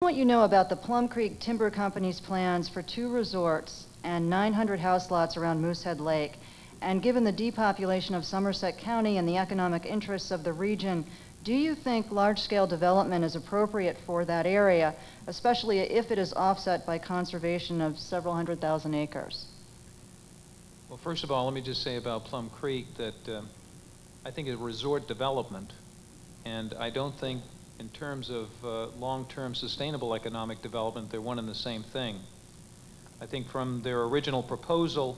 What you know about the Plum Creek Timber Company's plans for 2 resorts and 900 house lots around Moosehead Lake, and given the depopulation of Somerset County and the economic interests of the region, do you think large-scale development is appropriate for that area, especially if it is offset by conservation of several 100,000 acres? Well, first of all, let me just say about Plum Creek that I think it's resort development, and I don't think in terms of long-term sustainable economic development, they're one and the same thing. I think from their original proposal,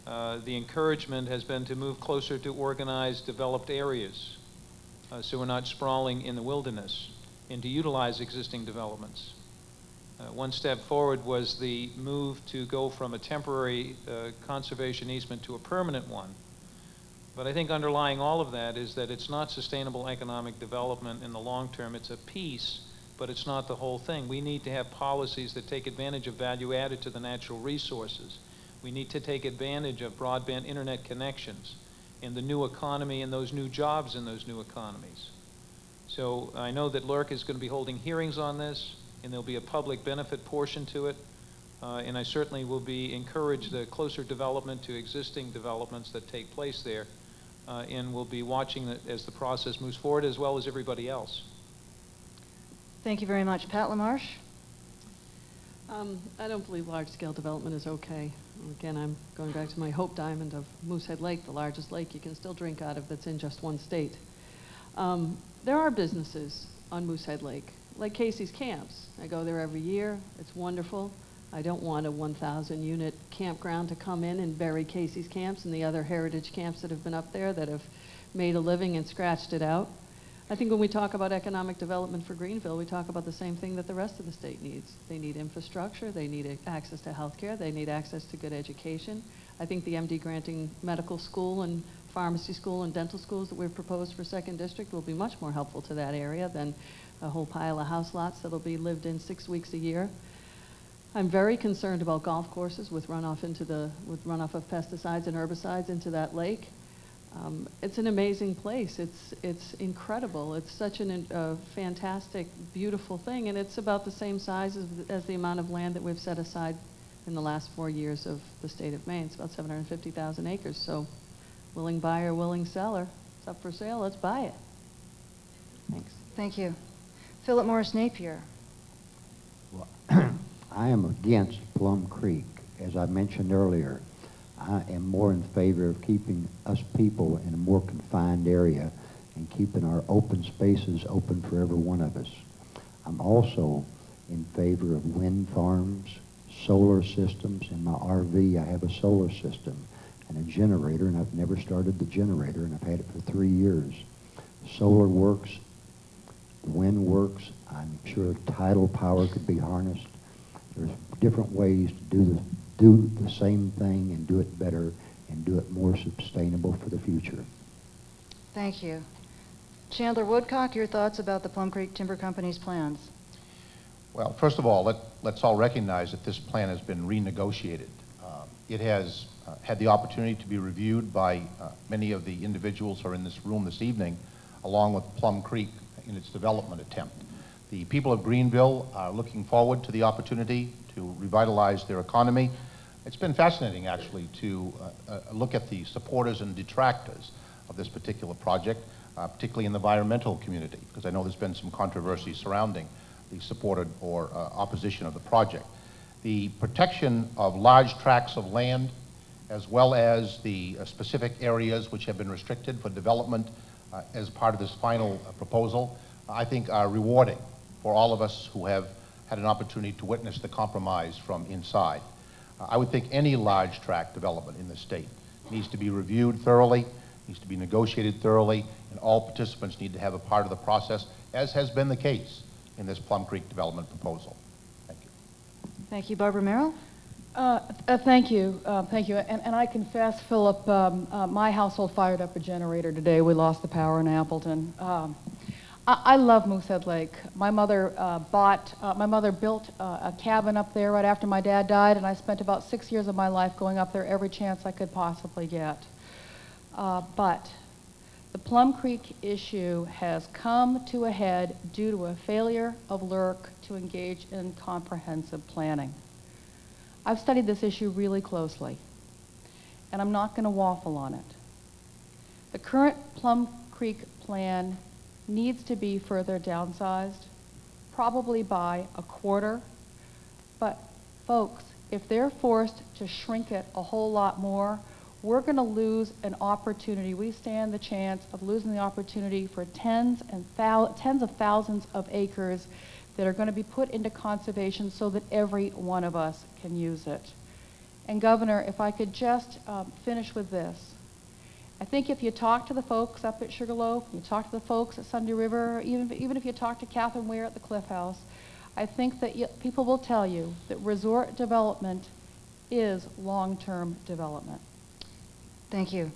the encouragement has been to move closer to organized, developed areas, so we're not sprawling in the wilderness, and to utilize existing developments. One step forward was the move to go from a temporary conservation easement to a permanent one. But I think underlying all of that is that it's not sustainable economic development in the long term. It's a piece, but it's not the whole thing. We need to have policies that take advantage of value added to the natural resources. We need to take advantage of broadband internet connections and the new economy and those new jobs in those new economies. So I know that LERC is going to be holding hearings on this, and there'll be a public benefit portion to it. And I certainly will be encouraged the closer development to existing developments that take place there. And we'll be watching it as the process moves forward, as well as everybody else. Thank you very much. Pat LaMarche? I don't believe large-scale development is okay. Again, I'm going back to my hope diamond of Moosehead Lake, the largest lake you can still drink out of that's in just one state. There are businesses on Moosehead Lake, like Casey's Camps. I go there every year. It's wonderful. I don't want a 1,000-unit campground to come in and bury Casey's Camps and the other heritage camps that have been up there that have made a living and scratched it out. I think when we talk about economic development for Greenville, we talk about the same thing that the rest of the state needs. They need infrastructure, they need access to health care, they need access to good education. I think the MD granting medical school and pharmacy school and dental schools that we've proposed for 2nd District will be much more helpful to that area than a whole pile of house lots that'll be lived in 6 weeks a year. I'm very concerned about golf courses with runoff of pesticides and herbicides into that lake. It's an amazing place. It's incredible. It's such a fantastic, beautiful thing, and it's about the same size as the amount of land that we've set aside in the last 4 years of the state of Maine. It's about 750,000 acres. So, willing buyer, willing seller. It's up for sale. Let's buy it. Thanks. Thank you. Philip Morris Napier. Well, I am against Plum Creek. As I mentioned earlier, I am more in favor of keeping us people in a more confined area and keeping our open spaces open for every one of us. I'm also in favor of wind farms, solar systems. In my RV, I have a solar system and a generator, and I've never started the generator, and I've had it for 3 years. Solar works, wind works. I'm sure tidal power could be harnessed. There's different ways to do the same thing and do it better and do it more sustainable for the future. Thank you. Chandler Woodcock, your thoughts about the Plum Creek Timber Company's plans? Well, first of all, let's all recognize that this plan has been renegotiated. It has had the opportunity to be reviewed by many of the individuals who are in this room this evening, along with Plum Creek in its development attempt. The people of Greenville are looking forward to the opportunity to revitalize their economy. It's been fascinating, actually, to look at the supporters and detractors of this particular project, particularly in the environmental community, because I know there's been some controversy surrounding the support or opposition of the project. The protection of large tracts of land, as well as the specific areas which have been restricted for development as part of this final proposal, I think are rewarding for all of us who have had an opportunity to witness the compromise from inside. I would think any large tract development in the state needs to be reviewed thoroughly, needs to be negotiated thoroughly, and all participants need to have a part of the process, as has been the case in this Plum Creek development proposal. Thank you. Thank you. Barbara Merrill? Thank you. Thank you. And I confess, Philip, my household fired up a generator today. We lost the power in Appleton. I love Moosehead Lake. My mother built a cabin up there right after my dad died, and I spent about 6 years of my life going up there every chance I could possibly get. But The Plum Creek issue has come to a head due to a failure of LERC to engage in comprehensive planning. I've studied this issue really closely, and I'm not going to waffle on it. The current Plum Creek plan needs to be further downsized, probably by a quarter. But folks, if they're forced to shrink it a whole lot more, we're going to lose an opportunity. We stand the chance of losing the opportunity for tens of thousands of acres that are going to be put into conservation so that every one of us can use it. And Governor, if I could just finish with this. I think if you talk to the folks up at Sugarloaf, you talk to the folks at Sunday River, even if you talk to Catherine Ware at the Cliff House, I think that people will tell you that resort development is long-term development. Thank you.